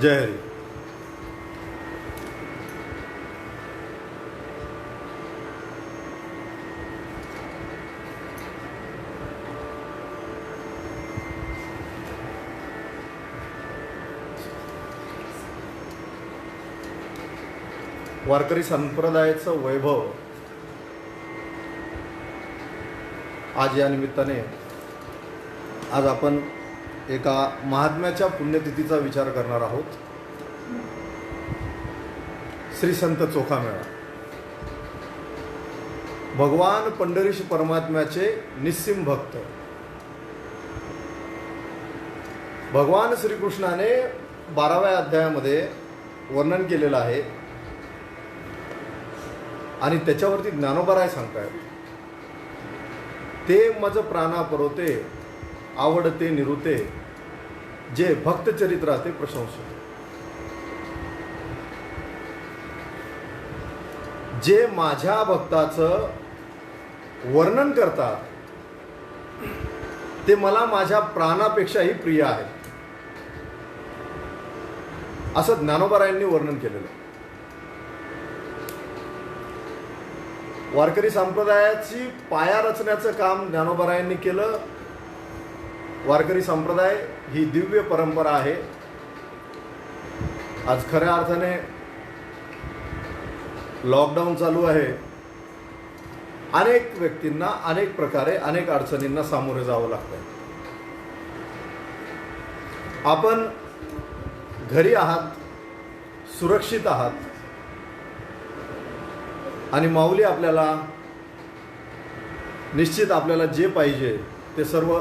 जय हरी. वारकरी संप्रदायाचं वैभव आज या निमित्ताने आज आपण एका महात्म्याच्या पुण्यतिथीचा विचार करणार आहोत. श्री संत चोखामेळा. भगवान पंढरीश परमात्म्याचे निस्सीम भक्त. भगवान श्रीकृष्णाने 12व्या अध्यायामध्ये वर्णन केलेलं आहे आणि त्याच्यावरती ज्ञानोबराय सांगतायत. ते मज प्राणा परोते आवडते निरुते जे भक्तचरित्राते प्रशंसते. जे माझ्या भक्ताचं वर्णन करतात ते मला माझ्या प्राणापेक्षाही प्रिय आहेत असं ज्ञानोबरायांनी वर्णन केलेलं आहे. वारकरी संप्रदायाची पाया रचण्याचं काम ज्ञानोबरायांनी केलं. वारकरी संप्रदाय ही दिव्य परंपरा आहे. आज खऱ्या अर्थाने लॉकडाऊन चालू आहे. अनेक व्यक्तींना अनेक प्रकारे अनेक अडचणींना सामोरे जावं लागतं. आपण घरी आहात, सुरक्षित आहात आणि माऊली आपल्याला निश्चित आपल्याला जे पाहिजे ते सर्व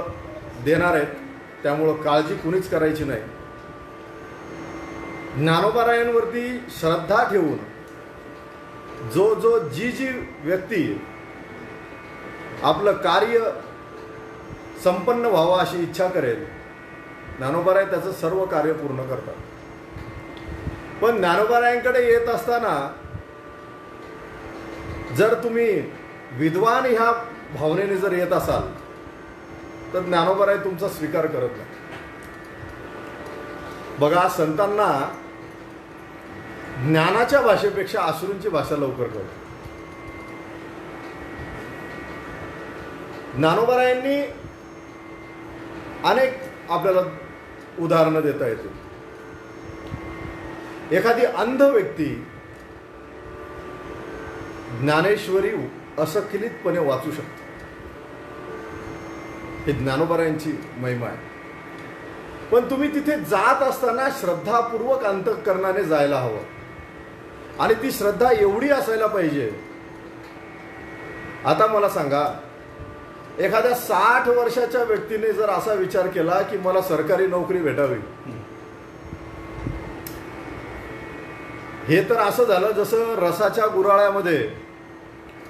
देणार आहेत. त्यामुळं काळजी कुणीच करायची नाही. ज्ञानोबरायांवरती श्रद्धा ठेवून जी व्यक्ती आपलं कार्य संपन्न व्हावं अशी इच्छा करेल, ज्ञानोबराय त्याचं सर्व कार्य पूर्ण करतात. पण ज्ञानोबरायांकडे येत असताना जर तुम्ही विद्वान ह्या भावनेने जर येत असाल तर ज्ञानोबराय तुमचा स्वीकार करत नाही. बघा, संतांना ज्ञानाच्या भाषेपेक्षा अश्रूंची भाषा लवकर कळते. ज्ञानोबरायांनी अनेक आपल्याला उदाहरणं देता येतील. एखादी अंध व्यक्ती ज्ञानेश्वरी असखिलितपणे वाचू शकते. हे ज्ञानोबरायांची महिमा आहे. पण तुम्ही तिथे जात असताना श्रद्धापूर्वक अंतःकरणाने जायला हवं आणि ती श्रद्धा एवढी असायला पाहिजे. आता मला सांगा, एखाद्या 60 वर्षाच्या व्यक्तीने जर असा विचार केला की मला सरकारी नोकरी भेटावी, हे तर असं झालं जसं रसाच्या गुराळ्यामध्ये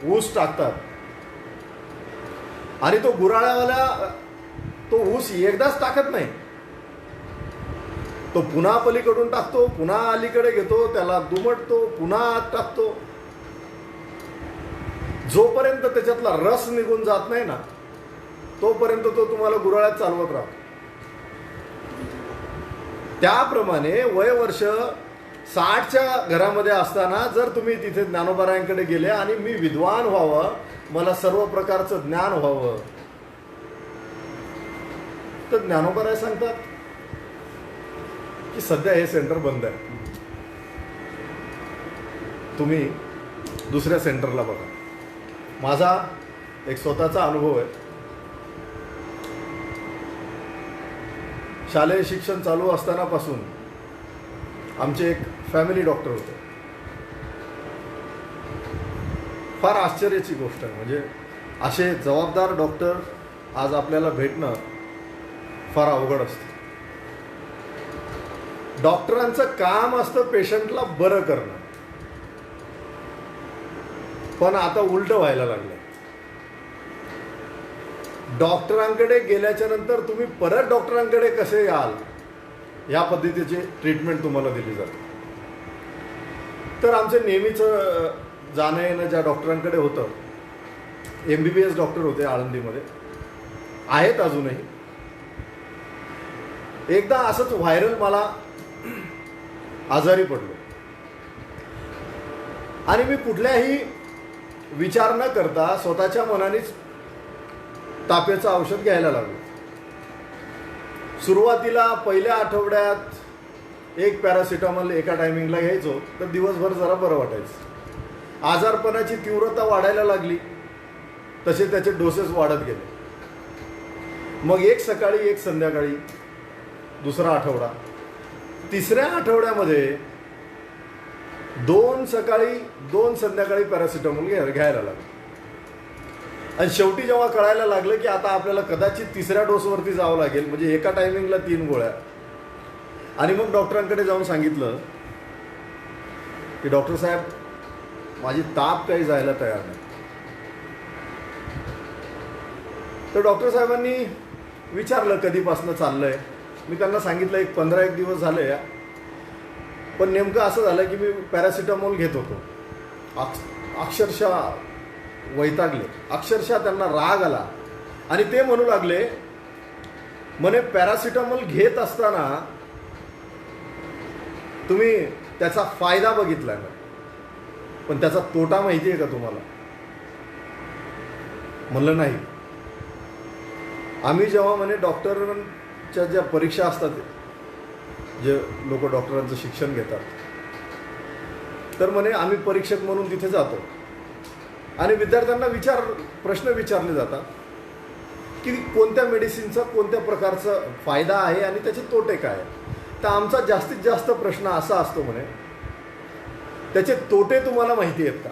ऊस टाकतात आणि तो गुराळ्यावाला तो ऊस एकदाच टाकत नाही. तो पुन्हा पलीकडून टाकतो, पुन्हा अलीकडे घेतो, त्याला दुमटतो, पुन्हा आत टाकतो. जोपर्यंत त्याच्यातला रस निघून जात नाही ना तोपर्यंत तो तुम्हाला गुराळ्यात चालवत राहतो. त्याप्रमाणे वयवर्ष 60च्या घरामध्ये असताना जर तुम्ही तिथे ज्ञानोबरायांकडे गेले आणि मी विद्वान व्हावं, मला सर्व प्रकारचं ज्ञान व्हावं, तर ज्ञानोबराय सांगतात की सध्या हे सेंटर बंद आहे, तुम्ही दुसऱ्या सेंटरला बघा. माझा एक स्वतःचा अनुभव आहे. शालेय शिक्षण चालू असतानापासून आमचे एक फॅमिली डॉक्टर होते. फार आश्चर्याची गोष्ट आहे. म्हणजे असे जबाबदार डॉक्टर आज आपल्याला भेटणं फार अवघड असतं. डॉक्टरांचं काम असतं पेशंटला बरं करणं, पण आता उलट व्हायला लागलं. डॉक्टरांकडे गेल्याच्या नंतर तुम्ही परत डॉक्टरांकडे कसे याल या पद्धतीची ट्रीटमेंट तुम्हाला दिली जाते. तर आमचं नेहमीचं जाणं येणं ज्या डॉक्टरांकडे होतं, MBBS डॉक्टर होते आळंदीमध्ये, आहेत अजूनही. एकदा असंच व्हायरल मला आजारी पडलो आणि मी कुठल्याही विचार न करता स्वतःच्या मनानेच तापेचं औषध घ्यायला लागलो. सुरुवातीला पहिल्या आठवड्यात एक पॅरासिटामॉल एका टायमिंगला घ्यायचो तर दिवसभर जरा बरं वाटायचं. आजारपणाची तीव्रता वाढायला लागली तसे त्याचे डोसेस वाढत गेले. मग एक सकाळी एक संध्याकाळी, दुसरा आठवडा, तिसऱ्या आठवड्यामध्ये 2 सकाळी 2 संध्याकाळी पॅरासिटामॉल घ्यायला लागलो. आणि शेवटी जेव्हा कळायला लागलं की आता आपल्याला कदाचित तिसऱ्या डोसवरती जावं लागेल, म्हणजे एका टायमिंगला 3 गोळ्या, आणि मग डॉक्टरांकडे जाऊन सांगितलं की डॉक्टर साहेब माझी ताप काही जायला तयार नाही. तर डॉक्टर साहेबांनी विचारलं कधीपासून चाललंय. मी त्यांना सांगितलं एक 15-1 दिवस झाले, पण नेमकं असं झालं की मी पॅरासिटामॉल घेत होतो. अक्षरशः वैतागले, अक्षरशः त्यांना राग आला आणि ते म्हणू लागले म्हणे पॅरासिटामॉल घेत असताना तुम्ही त्याचा फायदा बघितला ना, पण त्याचा तोटा माहिती आहे का तुम्हाला? म्हणलं नाही. आम्ही जेव्हा म्हणे डॉक्टरांच्या ज्या परीक्षा असतात, जे लोक डॉक्टरांचं शिक्षण घेतात, तर म्हणे आम्ही परीक्षक म्हणून तिथे जातो आणि विद्यार्थ्यांना प्रश्न विचारले जातात की कोणत्या मेडिसिनचा कोणत्या प्रकारचा फायदा आहे आणि त्याचे तोटे काय. तर आमचा जास्तीत जास्त प्रश्न असा असतो म्हणे त्याचे तोटे तुम्हाला माहिती आहेत का?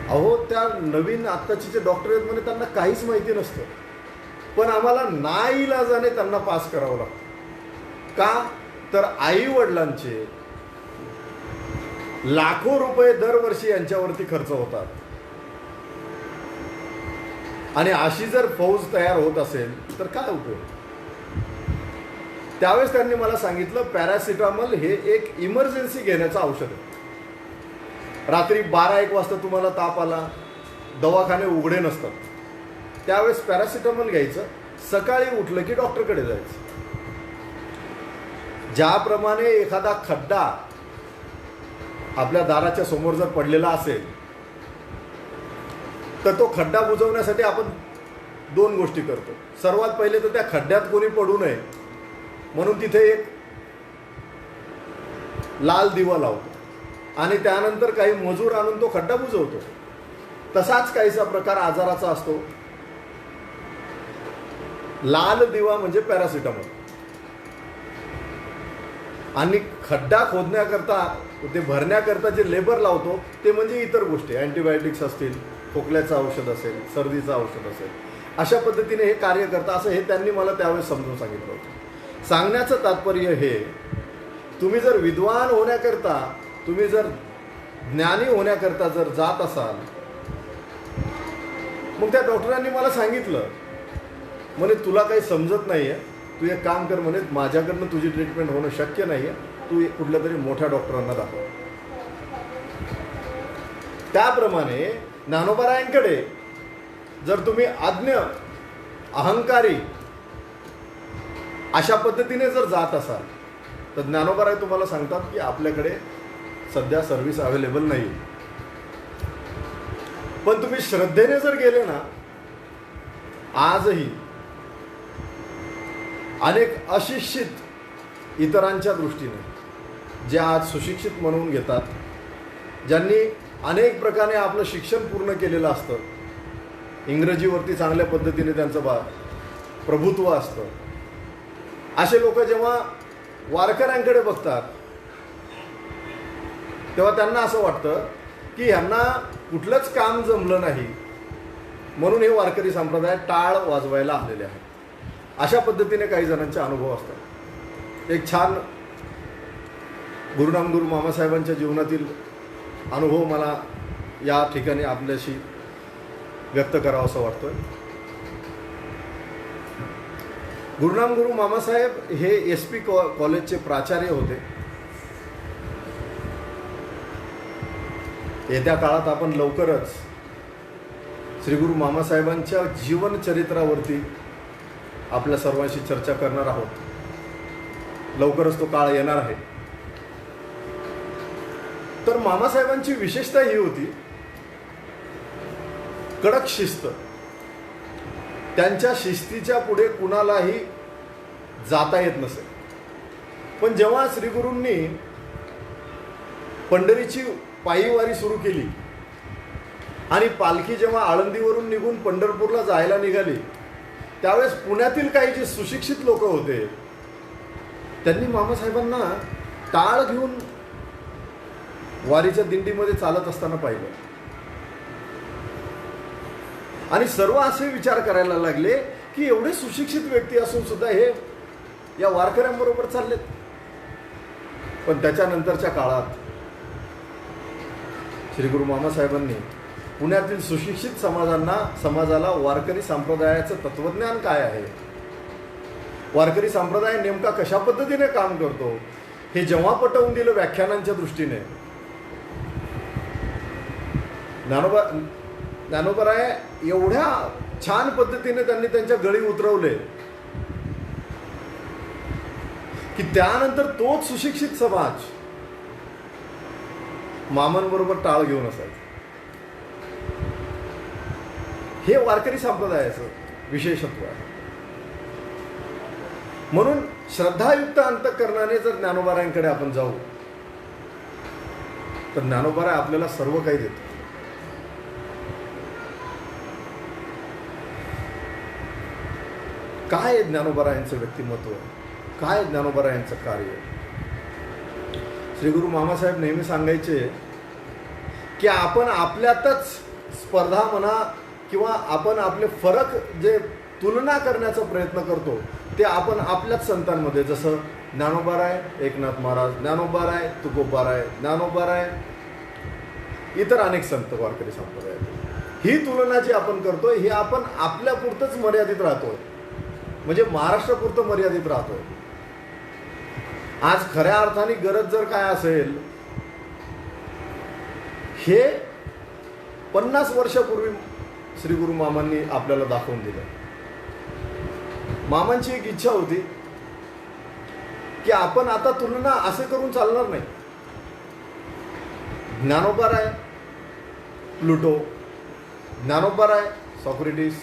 अहो, त्या नवीन आत्ताचे जे डॉक्टर आहेत म्हणे त्यांना काहीच माहिती नसतं, पण आम्हाला नाईलाजाने त्यांना पास करावं लागतं. का? तर आई वडिलांचे लाखो रुपये दरवर्षी यांच्यावरती खर्च होतात आणि अशी जर फौज तयार होत असेल तर काय उपयोग. त्यावेळेस त्यांनी मला सांगितलं पॅरासिटामॉल हे एक इमर्जन्सी घेण्याचं औषध आहे. रात्री 12-1 वाजता तुम्हाला ताप आला, दवाखाने उघडे नसतात, त्यावेळेस पॅरासिटामॉल घ्यायचं, सकाळी उठलं की डॉक्टरकडे जायचं. ज्याप्रमाणे एखादा खड्डा आपल्या दाराच्या समोर जर पडलेला असेल तर तो खड्डा बुजवण्यासाठी आपण 2 गोष्टी करतो. सर्वात पहिले तर त्या खड्ड्यात कोणी पडू नये म्हणून तिथे एक लाल दिवा लावतो आणि त्यानंतर काही मजूर आणून तो खड्डा बुजवतो. तसाच काहीसा प्रकार आजाराचा असतो. लाल दिवा म्हणजे पॅरासिटामॉल, आणि खड्डा खोदण्याकरता ते भरण्याकरता जे लेबर लावतो ते म्हणजे इतर गोष्टी, अँटीबायोटिक्स असतील, खोकल्याचं औषध असेल, सर्दीचं औषध असेल, अशा पद्धतीने हे कार्य करतं. असं हे त्यांनी मला त्यावेळेस समजून सांगितलं होतं. सांगण्याचं तात्पर्य हे, तुम्ही जर विद्वान होण्याकरता, तुम्ही जर ज्ञानी होण्याकरता जर जात असाल, मग त्या डॉक्टरांनी मला सांगितलं म्हणे तुला काही समजत नाही आहे, तू एक काम कर म्हणे, माझ्याकडनं तुझी ट्रीटमेंट होणं शक्य नाही आहे, तू कुठल्या तरी मोठ्या डॉक्टरांना दाखव. त्याप्रमाणे ज्ञानोबारायांकडे जर तुम्ही आज्ञ, अहंकारी अशा पद्धतीने जर जात असाल तर ज्ञानोबाराय तुम्हाला सांगतात की आपल्याकडे सध्या सर्व्हिस अवेलेबल नाही. पण तुम्ही श्रद्धेने जर गेले ना, आजही अनेक अशिक्षित इतरांच्या दृष्टीने जे आज सुशिक्षित म्हणून घेतात, ज्यांनी अनेक प्रकारे आपलं शिक्षण पूर्ण केलेलं असतं, इंग्रजीवरती चांगल्या पद्धतीने त्यांचं प्रभुत्व असतं, असे लोक जेव्हा वारकऱ्यांकडे बघतात तेव्हा त्यांना असं वाटतं की ह्यांना कुठलंच काम जमलं नाही म्हणून हे वारकरी संप्रदाय टाळ वाजवायला आलेले आहेत. अशा पद्धतीने काही जणांचे अनुभव असतात. एक छान गुरु मामासाहेबांच्या जीवनातील अनुभव मला या ठिकाणी आपल्याशी व्यक्त करावं असं वाटतं. गुरु मामासाहेब हे SP कॉलेजचे प्राचार्य होते. येत्या काळात आपण लवकरच श्री गुरु मामासाहेबांच्या जीवनचरित्रावरती आपल्या सर्वांशी चर्चा करणार आहोत. लवकरच तो काळ येणार आहे. तर मामासाहेबांची विशेषता ही होती, कडक शिस्त. त्यांच्या शिस्तीच्या पुढे कुणालाही जाता येत नसे. पण जेव्हा श्रीगुरूंनी पंढरीची पायीवारी सुरू केली आणि पालखी जेव्हा आळंदीवरून निघून पंढरपूरला जायला निघाली, त्यावेळेस पुण्यातील काही जे सुशिक्षित लोक होते त्यांनी मामासाहेबांना टाळ घेऊन वारीच्या दिंडीमध्ये चालत असताना पाहिलं. आणि सर्व असे विचार करायला लागले की एवढे सुशिक्षित व्यक्ती असून सुद्धा हे या वारकऱ्यांबरोबर चाललेत. पण त्याच्यानंतरच्या काळात श्री गुरु मामासाहेबांनी पुण्यातील सुशिक्षित समाजाला वारकरी संप्रदायाचं तत्वज्ञान काय आहे, वारकरी संप्रदाय नेमका कशा पद्धतीने काम करतो, हे जेव्हा पटवून दिलं व्याख्यानांच्या दृष्टीने, ज्ञानोबराय एवढ्या छान पद्धतीने त्यांनी त्यांच्या गळी उतरवले की त्यानंतर तोच सुशिक्षित समाज मामांबरोबर टाळ घेऊन असायचा. हे वारकरी संप्रदायाचं विशेषत्व आहे. म्हणून श्रद्धायुक्त अंतःकरणाने जर ज्ञानोबारायांकडे आपण जाऊ तर ज्ञानोबाराय आपल्याला सर्व काही देतात. काय ज्ञानोबारायांचं व्यक्तिमत्व, काय ज्ञानोबारायांचं कार्य. श्री गुरु मामासाहेब नेहमी सांगायचे की आपण आपल्यातच स्पर्धा म्हणा किंवा आपण आपले फरक जे तुलना करण्याचा प्रयत्न करतो ते आपण आपल्याच संतांमध्ये, जसं ज्ञानोबाराय एकनाथ महाराज, ज्ञानोबाराय तुकोबाराय, ज्ञानोबाराय इतर अनेक संत वारकरी संप्रदायात, ही तुलना जी आपण करतोय ही आपण आपल्यापुरतंच मर्यादित राहतोय, म्हणजे महाराष्ट्रापुरतं मर्यादित राहतोय. आज खऱ्या अर्थाने गरज जर काय असेल, हे 50 वर्षापूर्वी श्री गुरु मामांनी आपल्याला दाखवून दिलं. मामांची एक इच्छा होती की आपण आता तुलना असे करून चालणार नाही. Dnyanobaraya Plato, Dnyanobaraya Socrates,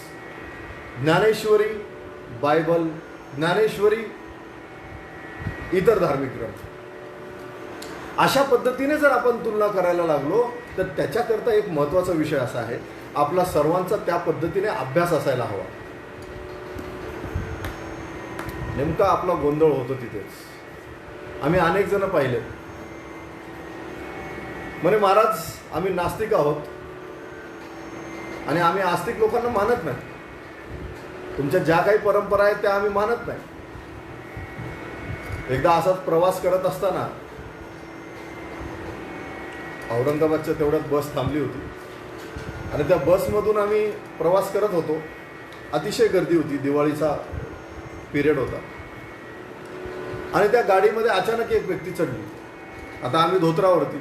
Dnyaneshwari Bible, Dnyaneshwari इतर धार्मिक ग्रंथ, अशा पद्धतीने जर आपण तुलना करायला लागलो तर त्याच्याकरता एक महत्त्वाचा विषय असा आहे, आपला सर्वांचा त्या पद्धतीने अभ्यास असायला हवा. नेमका आपला गोंधळ होतो तिथेच. आम्ही अनेक जण पाहिले म्हणे महाराज आम्ही नास्तिक आहोत आणि आम्ही आस्तिक लोकांना मानत नाही, तुमच्या ज्या काही परंपरा आहेत त्या आम्ही मानत नाही. एकदा असाच प्रवास करत असताना औरंगाबादच्या तेवढ्यात बस थांबली होती आणि त्या बसमधून आम्ही प्रवास करत होतो. अतिशय गर्दी होती, दिवाळीचा पिरियड होता आणि त्या गाडीमध्ये अचानक एक व्यक्ती चढली. आता आम्ही धोत्रावरती,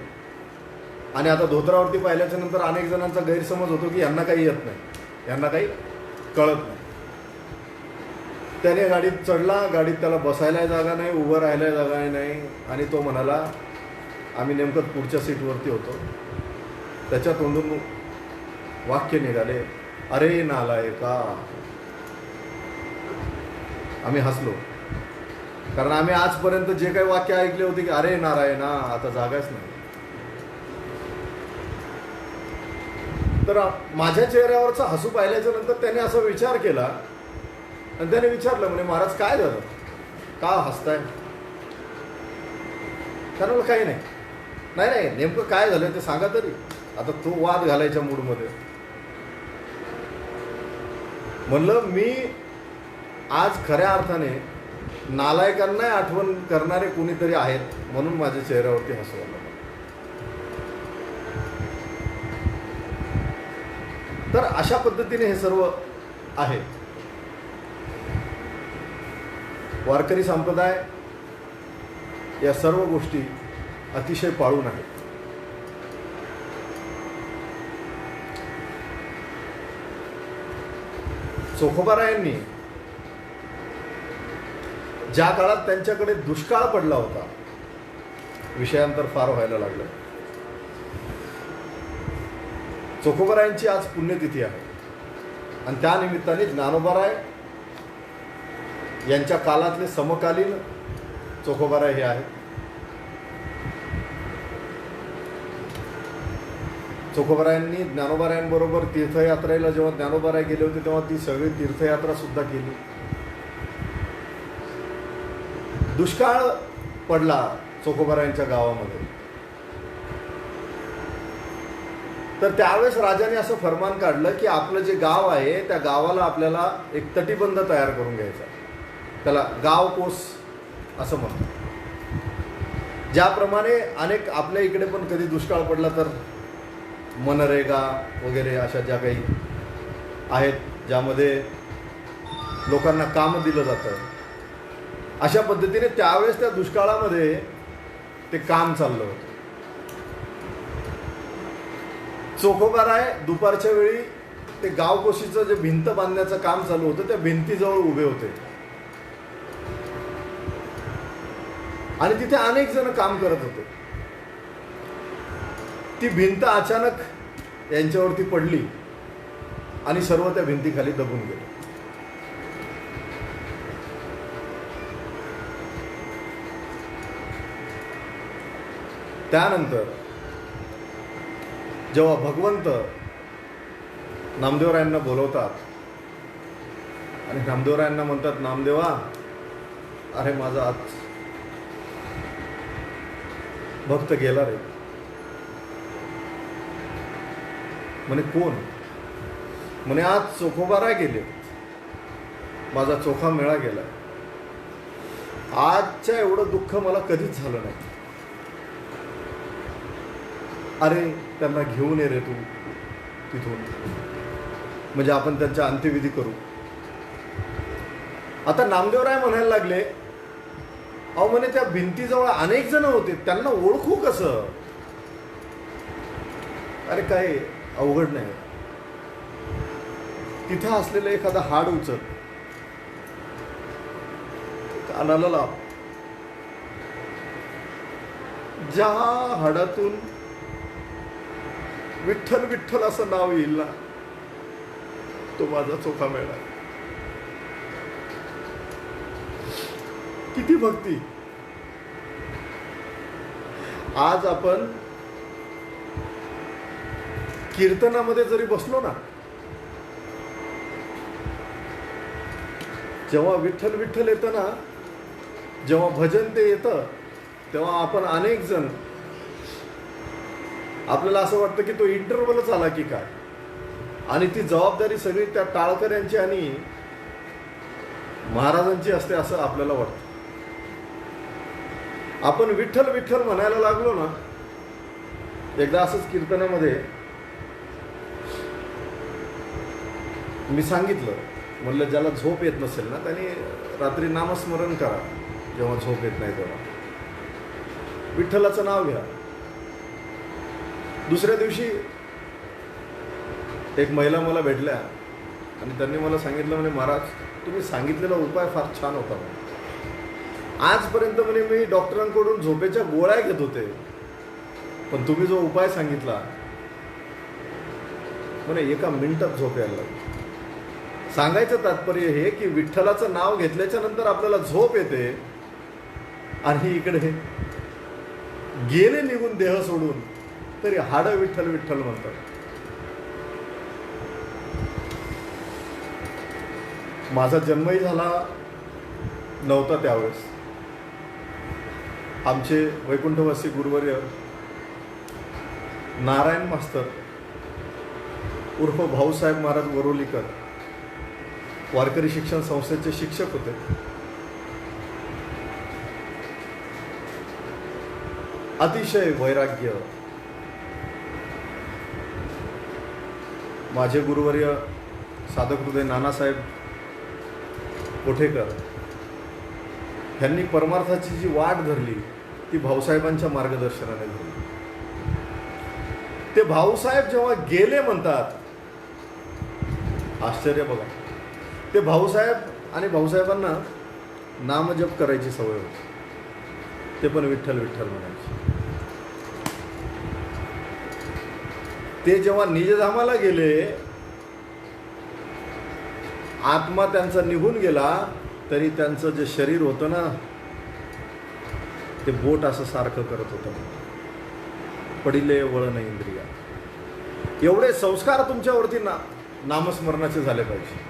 आणि आता धोत्रावरती पाहिल्याच्या नंतर अनेक जणांचा गैरसमज होतो की यांना काही येत नाही, यांना काही कळत नाही. त्याने गाडीत चढला, गाडीत त्याला बसायला जागा नाही, उभं राहायला जागा नाही, आणि तो म्हणाला, आम्ही नेमकं पुढच्या सीटवरती होतो, त्याच्या तोंडून वाक्य निघाले, अरे नालायका. आम्ही हसलो, कारण आम्ही आजपर्यंत जे काही वाक्य ऐकले होते की अरे नारायणा, आता जागाच नाही. तर माझ्या चेहऱ्यावरचा हसू पाहिल्याच्या नंतर त्याने असा विचार केला आणि त्याने विचारलं, म्हणे महाराज काय झालं, का हसताय? त्यानं काही नाही. नाही नाही नेमकं काय झालं ते सांगा तरी. आता तो वाद घालायच्या मूडमध्ये. म्हणलं मी आज खऱ्या अर्थाने नालायकांना आठवण करणारे कोणीतरी आहेत म्हणून माझ्या चेहऱ्यावरती हसू आलं. तर अशा पद्धतीने हे सर्व आहे. वारकरी संप्रदाय या सर्व गोष्टी अतिशय पाळून आहेत. चोखोबारायांनी ज्या काळात त्यांच्याकडे दुष्काळ पडला होता, विषयांतर फार व्हायला लागलं. चोखोबारायांची आज पुण्यतिथी आहे आणि त्या निमित्ताने ज्ञानोबाराय यांच्या काळातले समकालीन चोखोबाराय हे आहेत. चोखोबारायांनी ज्ञानोबारायांबरोबर तीर्थयात्रेला जेव्हा ज्ञानोबाराय गेले होते तेव्हा ती सगळी तीर्थयात्रा सुद्धा केली. दुष्काळ पडला चोखोबारायांच्या गावामध्ये, तर त्यावेळेस राजाने असं फरमान काढलं की आपलं जे गाव आहे त्या गावाला आपल्याला एक तटीबंध तयार करून घ्यायचा. त्याला गावकोस असं म्हणतात. ज्याप्रमाणे अनेक आपल्या इकडे पण कधी दुष्काळ पडला तर मनरेगा वगैरे अशा ज्या काही आहेत ज्यामध्ये लोकांना काम दिलं जातं, अशा पद्धतीने त्यावेळेस त्या दुष्काळामध्ये ते काम चाललं होतं. चोखोबाराय दुपारच्या वेळी ते गावकोशीचं जे भिंत बांधण्याचं काम चालू होतं त्या भिंतीजवळ उभे होते आणि तिथे अनेक जण काम करत होते. ती भिंत अचानक यांच्यावरती पडली आणि सर्व त्या भिंतीखाली दबून गेले. त्यानंतर जेव्हा भगवंत नामदेवरायांना बोलवतात आणि नामदेवरायांना म्हणतात, नामदेवा अरे माझा आज भक्त गेला रे. म्हणे कोण? म्हणे आज चोखोबाराय गेले, माझा चोखा मेळा गेला. आजच्या एवढं दुःख मला कधीच झालं नाही. अरे त्यांना घेऊन ये रे तू तिथून, म्हणजे आपण त्यांचा अंत्यविधी करू. आता नामदेवराय म्हणायला लागले, अहो म्हणे त्या भिंतीजवळ अनेक जण होते, त्यांना ओळखू कसं? अरे काय अवघड नाही, तिथं असलेलं एखादा हाड उचल, कानाला लाव, ज्या हाडातून विठ्ठल विठ्ठल असं नाव येईल ना, तो माझा चोखा मेळा. किती भक्ती. आज आपण कीर्तनामध्ये जरी बसलो ना, जेव्हा विठ्ठल विठ्ठल येतं ना, जेव्हा भजन ते येतं, तेव्हा आपण अनेक जण आपल्याला असं वाटतं की तो इंटरव्हलच आला की काय, आणि ती जबाबदारी सगळी त्या टाळकऱ्यांची आणि महाराजांची असते असं आपल्याला वाटतं. आपण विठ्ठल विठ्ठल म्हणायला लागलो ना. एकदा असंच कीर्तनामध्ये मी सांगितलं, म्हणलं ज्याला झोप येत नसेल ना त्याने रात्री नामस्मरण करा, जेव्हा झोप येत नाही तेव्हा विठ्ठलाचं नाव घ्या. दुसऱ्या दिवशी एक महिला मला भेटल्या आणि त्यांनी मला सांगितलं, म्हणे महाराज तुम्ही सांगितलेला उपाय फार छान होता. आजपर्यंत म्हणे मी डॉक्टरांकडून झोपेच्या गोळ्या घेत होते, पण तुम्ही जो उपाय सांगितला म्हणे एका मिनिटात झोप यायला लागली. सांगायचं तात्पर्य हे की विठ्ठलाचं नाव घेतल्याच्या नंतर आपल्याला झोप येते आणि इकडे गेले निघून देह सोडून तरी हाड विठ्ठल विठ्ठल म्हणतात. माझा जन्मही झाला नव्हता त्यावेळेस. आमचे वैकुंठवासी गुरुवर्य नारायण मास्तर उर्फ भाऊसाहेब महाराज वरोलीकर वारकरी शिक्षण संस्थेचे शिक्षक होते. अतिशय वैराग्य. माझे गुरुवर्य साधक हृदय नानासाहेब कोठेकर यांनी परमार्थाची जी वाट धरली ती भाऊसाहेबांच्या मार्गदर्शनाने धरली. ते भाऊसाहेब जेव्हा गेले म्हणतात, आश्चर्य बघा. ते भाऊसाहेब आणि भाऊसाहेबांना नामजप करायची सवय होती, ते पण विठ्ठल विठ्ठल म्हणायचे. ते जेव्हा निजधामाला गेले, आत्मा त्यांचा निघून गेला, तरी त्यांचं जे शरीर होतं ना, ते बोट असं सारखं करत होतं, पडिले वळण इंद्रिया. एवढे संस्कार तुमच्यावरती नामस्मरणाचे झाले पाहिजे.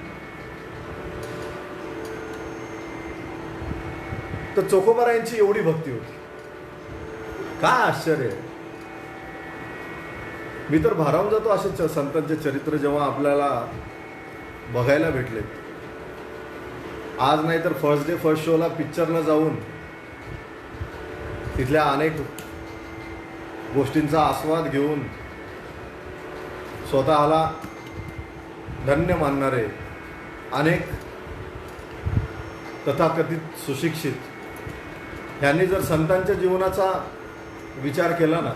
तर चोखोबारायांची एवढी भक्ती होती. काय आश्चर्य आहे. मी तर भारावून जातो असे संतांचे चरित्र जेव्हा आपल्याला बघायला भेटले. आज नाही तर फर्स्ट डे फर्स्ट शोला पिक्चरला जाऊन तिथल्या अनेक गोष्टींचा आस्वाद घेऊन स्वतःला धन्य मानणारे अनेक तथाकथित सुशिक्षित ह्यांनी जर संतांच्या जीवनाचा विचार केला ना,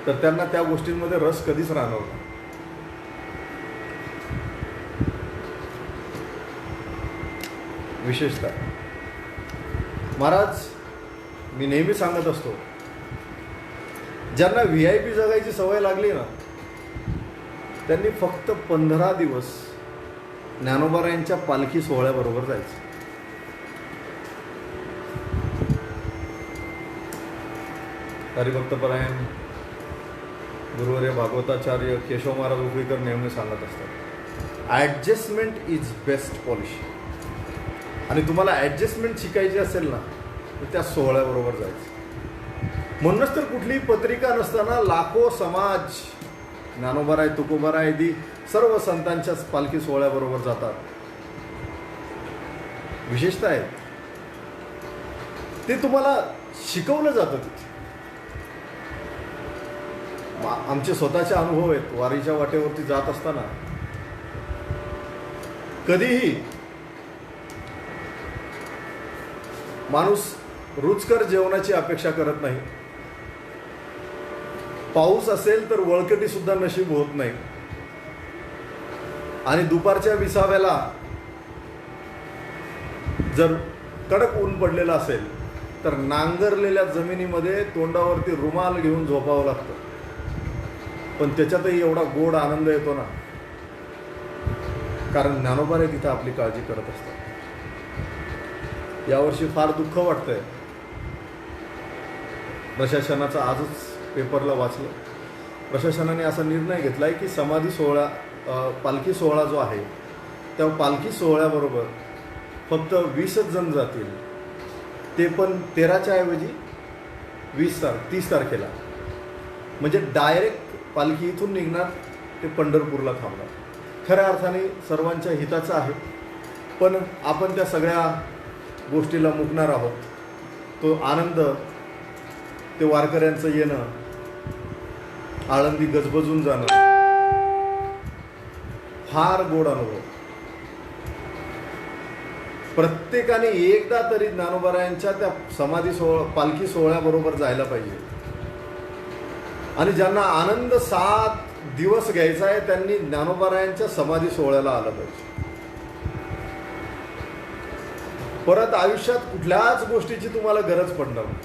तर त्यांना त्या गोष्टींमध्ये रस कधीच राहणार नाही. विशेषतः महाराज, मी नेहमी सांगत असतो, ज्यांना VIP जगायची सवय लागली ना, त्यांनी फक्त 15 दिवस ज्ञानोबारायांच्या पालखी सोहळ्याबरोबर जायचं. हरिभक्तपरायण गुरुवर्य भागवताचार्य केशव महाराज उकळीकर नेहमी सांगत असतात, ॲडजस्टमेंट इज बेस्ट पॉलिशी. आणि तुम्हाला ॲडजस्टमेंट शिकायची असेल ना, तर त्या सोहळ्याबरोबर जायचं. म्हणूनच तर कुठलीही पत्रिका नसताना लाखो समाज ज्ञानोबाराय तुकोबाराय आदी सर्व संतांच्या पालखी सोहळ्याबरोबर जातात. विशेषतः आहे ते तुम्हाला शिकवलं जातं. तिथे आमचे स्वतःचे अनुभव आहेत. वारीच्या वाटेवरती जात असताना कधीही माणूस रुचकर जेवणाची अपेक्षा करत नाही. पाऊस असेल तर वळकटी सुद्धा नशीब होत नाही. आणि दुपारच्या 20व्याला जर कडक ऊन पडलेलं असेल तर नांगरलेल्या जमिनीमध्ये तोंडावरती रुमाल घेऊन झोपावं लागतं. पण त्याच्यातही एवढा गोड आनंद येतो ना, कारण ज्ञानोबारे तिथं आपली काळजी करत असतात. यावर्षी फार दुःख वाटतंय. प्रशासनाचा आजच पेपरला वाचलं, प्रशासनाने असा निर्णय घेतला आहे की समाधी सोहळा, पालखी सोहळा जो आहे, त्या पालखी सोहळ्याबरोबर फक्त 20च जण जातील. ते पण 13च्या ऐवजी 30 तारखेला. म्हणजे डायरेक्ट पालखी इथून निघणार, ते पंढरपूरला थांबणार. खऱ्या अर्थाने सर्वांच्या हिताचं आहे. पण आपण त्या सगळ्या गोष्टीला मुकणार आहोत. तो आनंद, ते वारकऱ्यांचं येणं, आळंदी गजबजून जाणं, फार गोड अनुभव. प्रत्येकाने एकदा तरी ज्ञानोबारायांच्या त्या समाधी पालखी सोहळ्याबरोबर जायला पाहिजे. आणि ज्यांना आनंद 7 दिवस घ्यायचा आहे त्यांनी ज्ञानोबारायांच्या समाधी सोहळ्याला आलं पाहिजे. परत आयुष्यात कुठल्याच गोष्टीची तुम्हाला गरज पडणार नाही.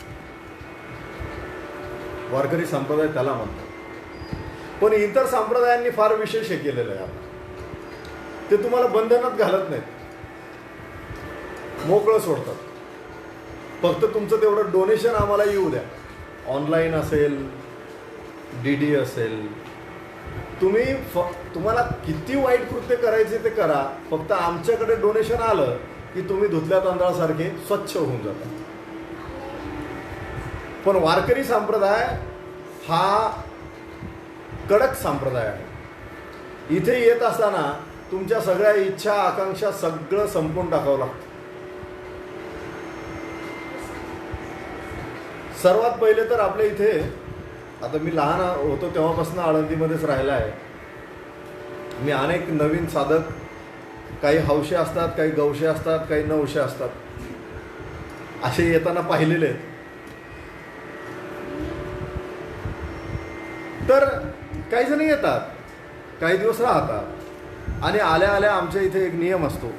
वारकरी संप्रदाय त्याला म्हणतात. पण इतर संप्रदायांनी फार विशेष हे केलेलं आहे. ते तुम्हाला बंधनात घालत नाहीत, मोकळं सोडतात. फक्त तुमचं तेवढं डोनेशन आम्हाला येऊ द्या. ऑनलाईन असेल, DD असेल, तुम्हाला किती वाईट कृत्य करायचे ते करा. फक्त आमच्याकडे डोनेशन आलं की तुम्ही धुतल्या तांदळासारखे स्वच्छ होऊन जाता. पण वारकरी संप्रदाय हा कडक संप्रदाय आहे. इथे येत असताना तुमच्या सगळ्या इच्छा आकांक्षा सगळं संपवून टाकावं लागतं. सर्वात पहिले तर आपल्या इथे, आता मी लहान होतो तेव्हापासून आळंदीमध्येच राहिला आहे. मी अनेक नवीन साधक, काही हौशे असतात, काही गवशे असतात, काही नवशे असतात, असे येताना पाहिलेले आहेत. तर काही जण येतात, काही दिवस राहतात. आणि आल्या आल्या आमच्या इथे एक नियम असतो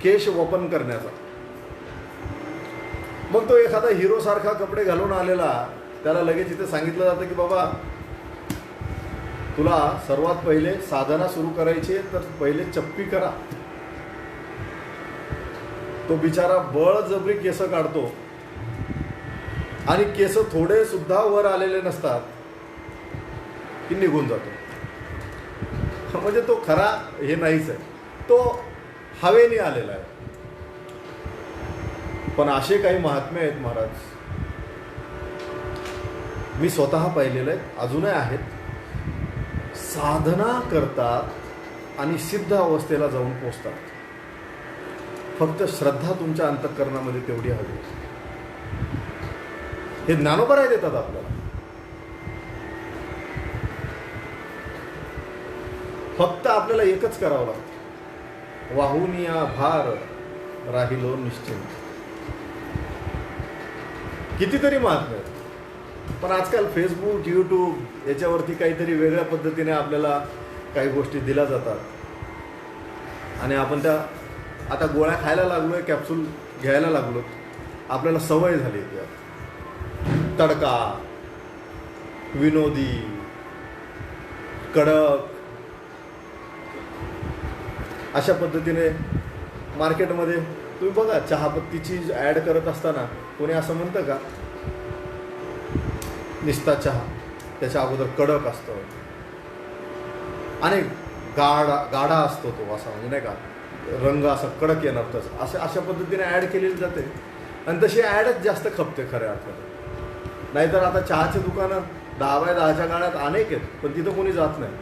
केश वपन करण्याचा. मग तो एखादा हिरोसारखा कपडे घालून आलेला, त्याला लगेच इथे सांगितलं जातं की बाबा तुला सर्वात पहिले साधना सुरू करायची आहे तर पहिले चप्पी करा. तो बिचारा बळजबरी केस काढतो आणि केस थोडे सुद्धा वर आलेले नसतात की निघून जातो. म्हणजे तो खरा हे नाहीच आहे, तो हवेने आलेला आहे. पण असे काही महात्मे आहेत महाराज, मी स्वतः पाहिलेले आहेत, अजूनही आहेत. साधना करतात आणि सिद्ध अवस्थेला जाऊन पोचतात. फक्त श्रद्धा तुमच्या अंतःकरणामध्ये तेवढी हवी. हे ज्ञानोबराय देतात आपल्याला. फक्त आपल्याला एकच करावं लागतं, वाहून या भार राहिलो निश्चिंत. कितीतरी महात्मे आहेत, पण आजकाल फेसबुक, यूट्यूब याच्यावरती काहीतरी वेगळ्या पद्धतीने आपल्याला काही गोष्टी दिल्या जातात आणि आपण त्या आता गोळ्या खायला लागलोय, कॅप्सूल घ्यायला लागलो. आपल्याला सवय झाली त्या तडका, विनोदी, कडक अशा पद्धतीने मार्केटमध्ये तुम्ही बघा, चहापत्तीची ॲड करत असताना कोणी असं म्हणतं का निस्ता चहा, त्याच्या अगोदर कडक असतं आणि गाढा असतो तो असा, म्हणजे नाही का रंग असा कडक येणार तसं, अशा पद्धतीने ॲड केलेली जाते आणि तशी ॲडच जास्त खपते खऱ्या अर्थाने. नाहीतर आता चहाचे दुकानं 10x10च्या गाड्यात अनेक आहेत, पण तिथं कोणी जात नाही.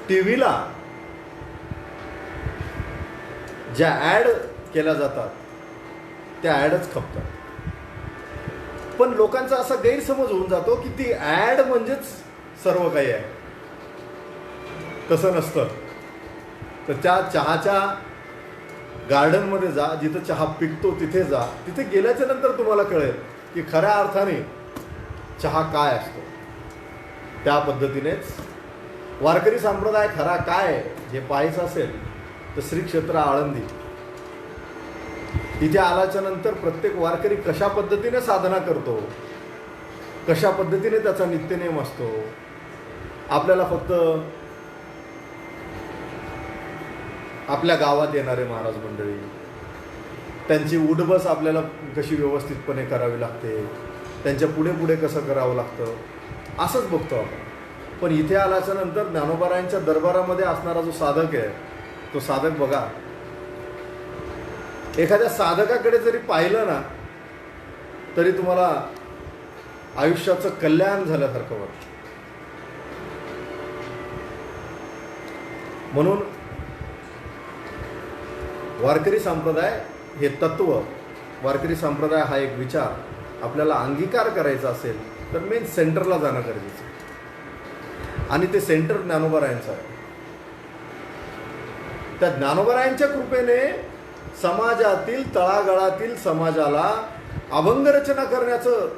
टी व्हीला ज्या ॲड केल्या जातात त्या ॲडच खपतात. पण लोकांचा असा गैरसमज होऊन जातो की ती ॲड म्हणजेच सर्व काही आहे. तसं नसतं. तर त्या चहाच्या गार्डनमध्ये जा, जिथं चहा पिकतो तिथे जा. तिथे गेल्याच्या नंतर तुम्हाला कळेल की खऱ्या अर्थाने चहा काय असतो. त्या पद्धतीनेच वारकरी संप्रदाय खरा काय हे पाहायचं असेल तर श्री क्षेत्र आळंदी इथे आल्याच्या नंतर प्रत्येक वारकरी कशा पद्धतीने साधना करतो, कशा पद्धतीने त्याचा नित्यनेम असतो. आपल्याला फक्त आपल्या गावात येणारे महाराज मंडळी, त्यांची उठबस आपल्याला कशी व्यवस्थितपणे करावी लागते, त्यांच्या पुढे पुढे कसं करावं लागतं, असंच बघतो आपण. पण इथे आल्याच्या नंतर ज्ञानोबारायांच्या दरबारामध्ये असणारा जो साधक आहे, तो साधक बघा, एखाद्या साधकाकडे जरी पाहिलं ना तरी तुम्हाला आयुष्याचं कल्याण झाल्यासारखं वाटतं. म्हणून वारकरी संप्रदाय हे तत्व, वारकरी संप्रदाय हा एक विचार आपल्याला अंगीकार करायचा असेल तर मेन सेंटरला जाणं गरजेचं आहे. आणि ते सेंटर ज्ञानोबारायांचं आहे. त्या ज्ञानोबारायांच्या कृपेने समाजातील तळागाळातील समाजाला अभंगरचना करण्याचं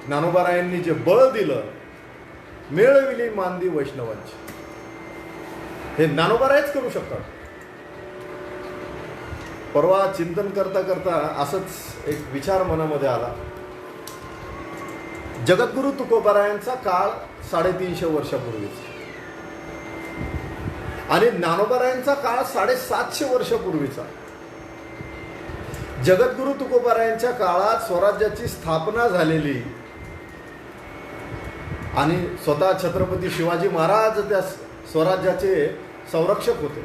ज्ञानोबारायांनी जे बळ दिलं, मेळविली मांदी वैष्णवांची, हे ज्ञानोबारायच करू शकतात. परवा चिंतन करता करता असंच एक विचार मनामध्ये आला. जगद्गुरु तुकोबारायांचा काळ 350 वर्षापूर्वीचा आणि ज्ञानोबारायांचा काळ 750 वर्षापूर्वीचा. जगद्गुरु तुकोबारायांच्या काळात स्वराज्याची स्थापना झालेली आणि स्वतः छत्रपती शिवाजी महाराज त्या स्वराज्याचे संरक्षक होते.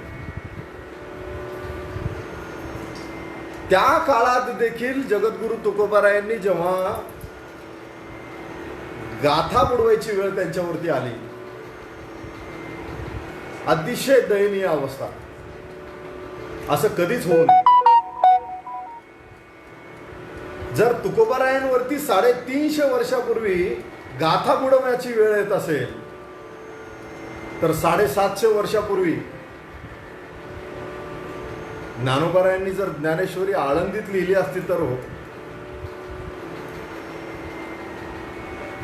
त्या काळात देखील जगद्गुरु तुकोबारायांनी जेव्हा गाथा बुडवायची वेळ त्यांच्यावरती आली, अतिशय दयनीय अवस्था. असं कधीच होऊ नये. जर तुकोबारायांवरती 350 वर्षापूर्वी गाथा बुडवण्याची वेळ येत असेल तर 750 वर्षापूर्वी ज्ञानोबारायांनी जर ज्ञानेश्वरी आळंदीत लिहिली असती तर हो.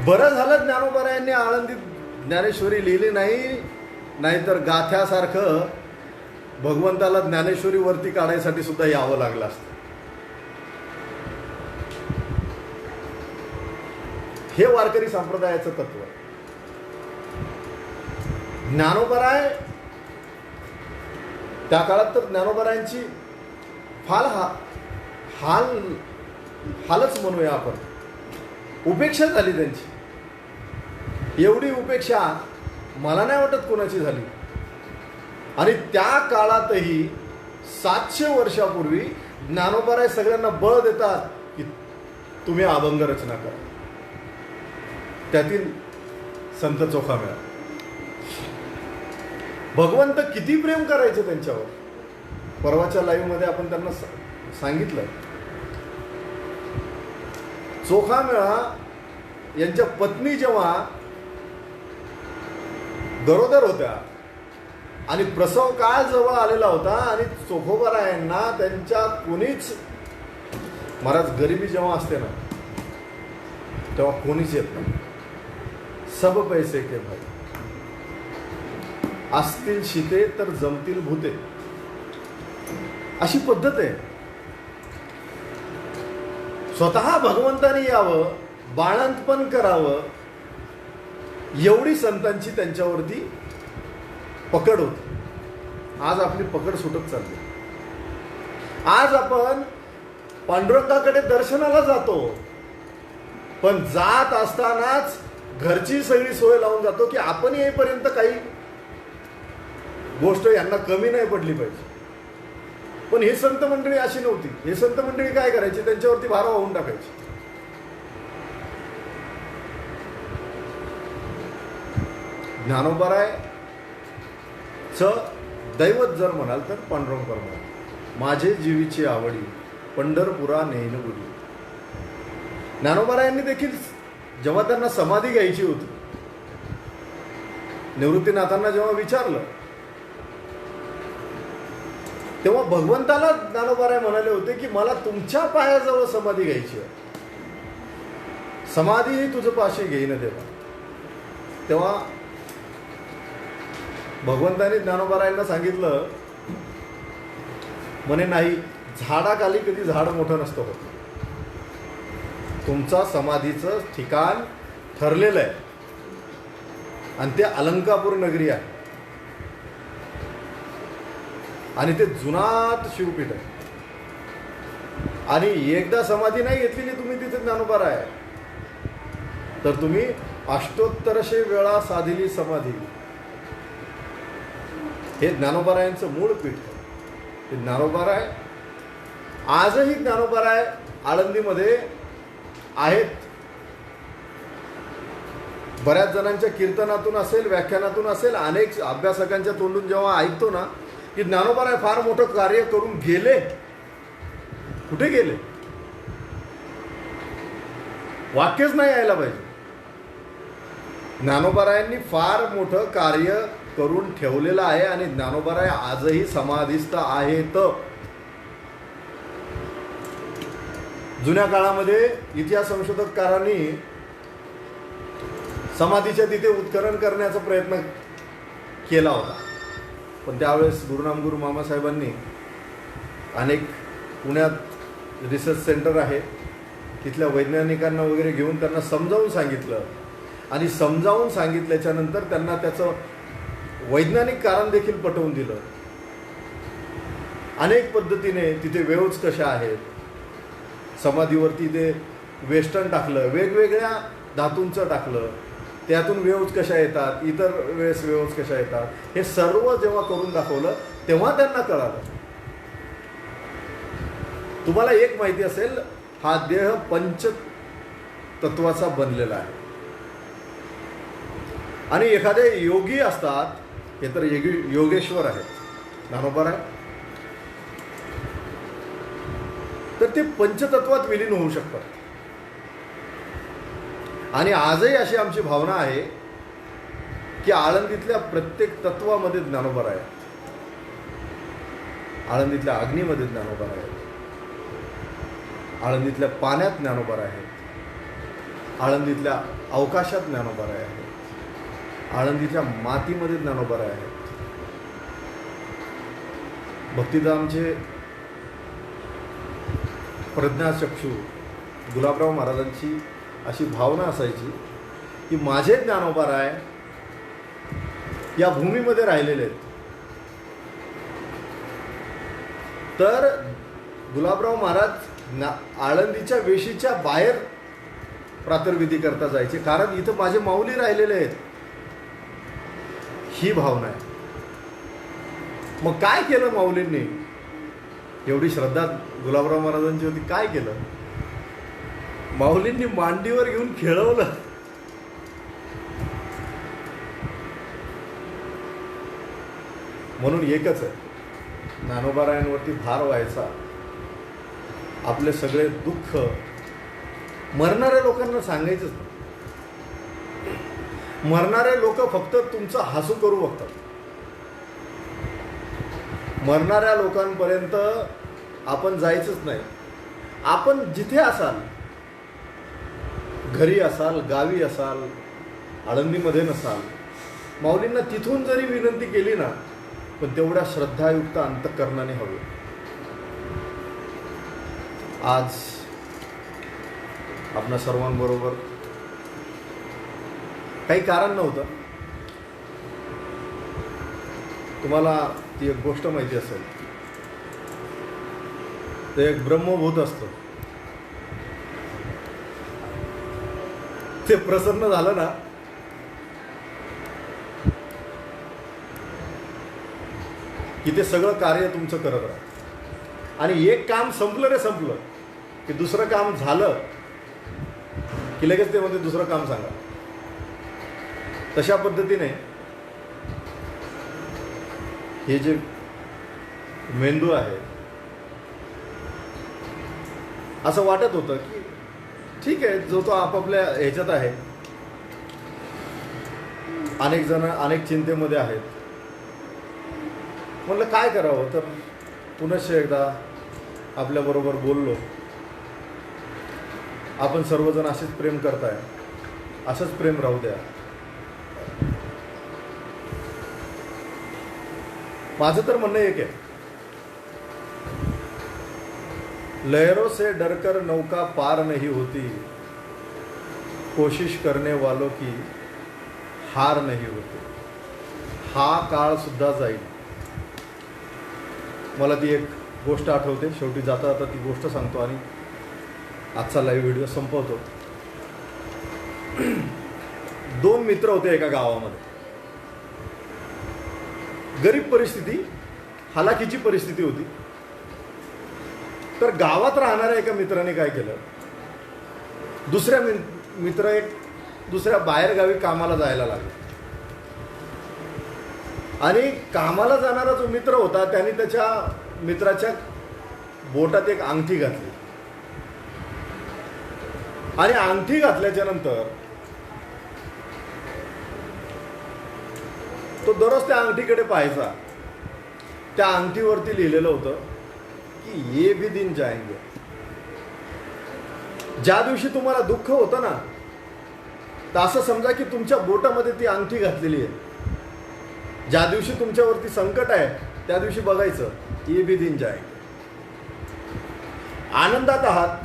बरं झालं ज्ञानोबारायांनी आळंदीत ज्ञानेश्वरी लिहिली नाही, नाहीतर गाथ्यासारखं भगवंताला ज्ञानेश्वरी वरती काढायसाठी सुद्धा यावं लागलं असतं. हे वारकरी संप्रदायाचं तत्व आहे. ज्ञानोबराय त्या काळात तर ज्ञानोबरायांची हालच म्हणूया आपण, उपेक्षा झाली त्यांची. एवढी उपेक्षा मला नाही वाटत कोणाची झाली. आणि त्या काळातही 700 वर्षापूर्वी ज्ञानोबराय सगळ्यांना बळ देतात की तुम्ही अभंग रचना करा. त्यातील संत चोखामेळा. भगवंत किती प्रेम करायचे त्यांच्यावर. परवाच्या लाईव्हमध्ये आपण त्यांना सांगितलं. चोखामेळा यांच्या पत्नी जेव्हा गरोदर होत्या आणि प्रसव काळ जवळ आलेला होता आणि चोखोबारायांना त्यांच्या कोणीच, महाराज गरिबी जेव्हा असते ना तेव्हा कोणीच येत नाही. सब पैसे के भाई, असतील शिते तर जमतील भूते, अशी पद्धत आहे. स्वतः भगवंतानी यावं, बाळंतपण करावं, एवढी संतांची त्यांच्यावरती पकड होती. आज आपली पकड सुटत चालली. आज आपण पांडुरंगाकडे दर्शनाला जातो, पण जात असतानाच घरची सगळी सोय लावून जातो की आपण येईपर्यंत काही गोष्ट यांना कमी नाही पडली पाहिजे. पण हे संत मंडळी अशी नव्हती. हे संत मंडळी काय करायची, त्यांच्यावरती भार वाहून टाकायची. ज्ञानोबराय दैवत जर म्हणाल तर पांडुरंग परमात्मा. माझे जीवीची आवडी पंढरपुरा नेन उडी. ज्ञानोबरायांनी देखील जेव्हा त्यांना समाधी घ्यायची होती, निवृत्तीनाथांना जेव्हा विचारलं तेव्हा भगवंताला ज्ञानोबराय म्हणाले होते की मला तुमच्या पायाजवळ समाधी घ्यायची आहे. समाधी ही तुझं पाशी घेईन देवा. तेव्हा भगवंताने ज्ञानोबरायांना सांगितलं, म्हणे नाही, झाडाखाली कधी झाड मोठं नसतं होत. तुमचा समाधीचं ठिकाण ठरलेलं आहे आणि ते अलंकापूर नगरी आहे आणि ते जुनाट शिवपीठ आहे. आणि एकदा समाधी नाही घेतलेली तुम्ही तिथे ज्ञानोबराय आहे तर तुम्ही 8800 वेळा साधिली समाधी. हे ज्ञानोबरायांचं मूळ पीठ आहे. हे ज्ञानोबराय आजही ज्ञानोबराय आळंदीमध्ये आहेत. बऱ्याच जणांच्या कीर्तनातून असेल, व्याख्यानातून असेल, अनेक अभ्यासकांच्या तोंडून जेव्हा ऐकतो ना की ज्ञानोबराय फार मोठं कार्य करून गेले, कुठे गेले वाक्यच नाही यायला पाहिजे. ज्ञानोबरायांनी फार मोठं कार्य करून ठेवलेलं आहे आणि ज्ञानोबराय आजही समाधिस्थ आहेत. जुन्या काळामध्ये इतिहास संशोधकारांनी समाधीच्या तिथे उत्खनन करण्याचा प्रयत्न केला होता, पण त्यावेळेस गुरुनामगुरू मामासाहेबांनी अनेक पुण्यात रिसर्च सेंटर आहे तिथल्या वैज्ञानिकांना वगैरे घेऊन त्यांना समजावून सांगितलं आणि समजावून सांगितल्याच्या नंतर त्यांना त्याचं वैज्ञानिक कारण देखील पटवून दिलं. अनेक पद्धतीने तिथे वेव्ज कशा आहेत, समाधीवरती ते वेस्टर्न टाकलं, वेगवेगळ्या धातूंचं टाकलं, त्यातून वेव्ज कशा येतात, इतर वेळेस वेव्ज कशा येतात, हे सर्व जेव्हा करून दाखवलं तेव्हा त्यांना कळालं. तुम्हाला एक माहिती असेल, हा देह पंचतत्वाचा बनलेला आहे आणि एखादे योगी असतात, हे तर योगेश्वर आहेत, ज्ञानोबराय, तर ते पंचतत्वात विलीन होऊ शकतात. आणि आजही अशी आमची भावना आहे की आळंदीतल्या प्रत्येक तत्वामध्ये ज्ञानोबराय आहे. आळंदीतल्या अग्नीमध्ये ज्ञानोबराय आहे, आळंदीतल्या पाण्यात ज्ञानोबराय आहे, आळंदीतल्या अवकाशात ज्ञानोबराय आहे, आळंदीच्या मातीमध्ये ज्ञानोबराय आहे. भक्तिधामचे प्रज्ञाचक्षू गुलाबराव महाराजांची अशी भावना असायची की माझे ज्ञानोबा राय या भूमीमध्ये राहिलेले आहेत. तर गुलाबराव महाराज आळंदीच्या वेशीच्या बाहेर प्रातर्विधी करता जायचे, कारण इथं माझे माऊली राहिलेले आहेत. ही भावना आहे. मग काय केलं माऊलींनी? एवढी श्रद्धा गुलाबराव महाराजांची होती, काय केलं? माऊलींनी मांडीवर घेऊन खेळवलं. म्हणून एकच आहे, ज्ञानोबारायांवरती भार व्हायचा. आपले सगळे दुःख मरणाऱ्या लोकांना सांगायचंच नाही. मरणारे लोक फक्त तुमचं हसू करू बघतात. मरणाऱ्या लोकांपर्यंत आपण जायचंच नाही. आपण जिथे असाल, घरी असाल, गावी असाल, आळंदीमध्ये नसाल, माऊलींना तिथून जरी विनंती केली ना, पण तेवढ्या श्रद्धायुक्त अंतःकरणाने हवे. आज आपणा सर्वांबरोबर काही कारण नव्हतं. तुम्हाला ती एक गोष्ट माहिती असेल, ते एक ब्रह्मभूत असतं. ते प्रसन्न झालं ना, की ते सगळं कार्य तुमचं करत राहतं. आणि एक काम संपलं रे संपलं की दुसरं काम झालं की लगेच ते म्हणते दुसरं काम सांगा. तशा पद्धतीने हे जे मेंदू आहे, असं वाटत होतं की ठीक आहे, जो तो आपापल्या ह्याच्यात आहे. अनेक जण अनेक चिंतेमध्ये आहेत. म्हटलं काय करावं, तर पुनश्च एकदा आपल्याबरोबर बोललो. आपण सर्वजण असेच प्रेम करताय, असंच प्रेम राहू द्या. माझं तर म्हणणं एक आहे, लहरों से डरकर नौका पार नहीं होती, कोशिश करने वालों की हार नहीं होती. हा काळ सुद्धा जाईल. मला ती एक गोष्ट आठवते. शेवटी जाता जाता ती गोष्ट सांगतो आणि आजचा लाईव्ह व्हिडिओ संपवतो. 2 मित्र होते एका गावामध्ये. गरीब परिस्थिती, हालाकीची परिस्थिती होती. तर गावात राहणाऱ्या एका मित्राने काय केलं, दुसऱ्या मित्र एक दुसऱ्या बाहेरगावी कामाला जायला लागला. आणि कामाला जाणारा जो मित्र होता त्याने त्याच्या मित्राच्या बोटात एक अंगठी घातली. आणि अंगठी घातल्याच्या नंतर तो दररोज त्या अंगठीकडे पाहायचा. त्या अंगठीवरती लिहिलेलं होतं की ये भी दिन जाएंगे. ज्या दिवशी तुम्हाला दुःख होतं ना, तर असं समजा की तुमच्या बोटामध्ये ती अंगठी घातलेली आहे. ज्या दिवशी तुमच्यावरती संकट आहे त्या दिवशी बघायचं, ये भी दिन जाएंगे. आनंदात आहात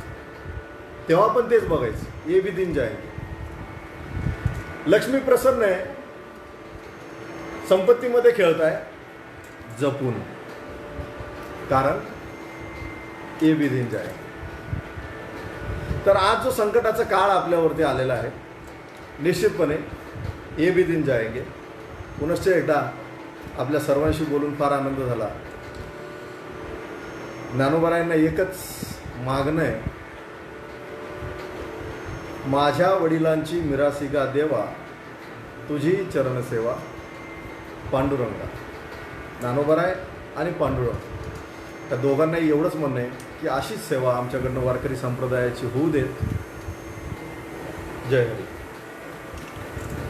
तेव्हा पण तेच बघायचं, ये भी दिन जाएंगे. लक्ष्मी प्रसन्न आहे, संपत्तीमध्ये खेळताय, जपून, कारण ये भी दिन जाएंगे. तर आज जो संकटाचा काळ आपल्यावरती आलेला आहे, निश्चितपणे ये भी दिन जाएंगे. पुनश्च एकदा आपल्या सर्वांशी बोलून फार आनंद झाला. ज्ञानोबारायांना एकच मागणं आहे, माझ्या वडिलांची मिरासिका देवा, तुझी चरणसेवा पांडुरंगा. ज्ञानोबाराय आणि पांडुरंग त्या दोघांनाही एवढंच म्हणणं आहे की अशीच सेवा आमच्याकडनं वारकरी संप्रदायाची होऊ देत. जय हरी.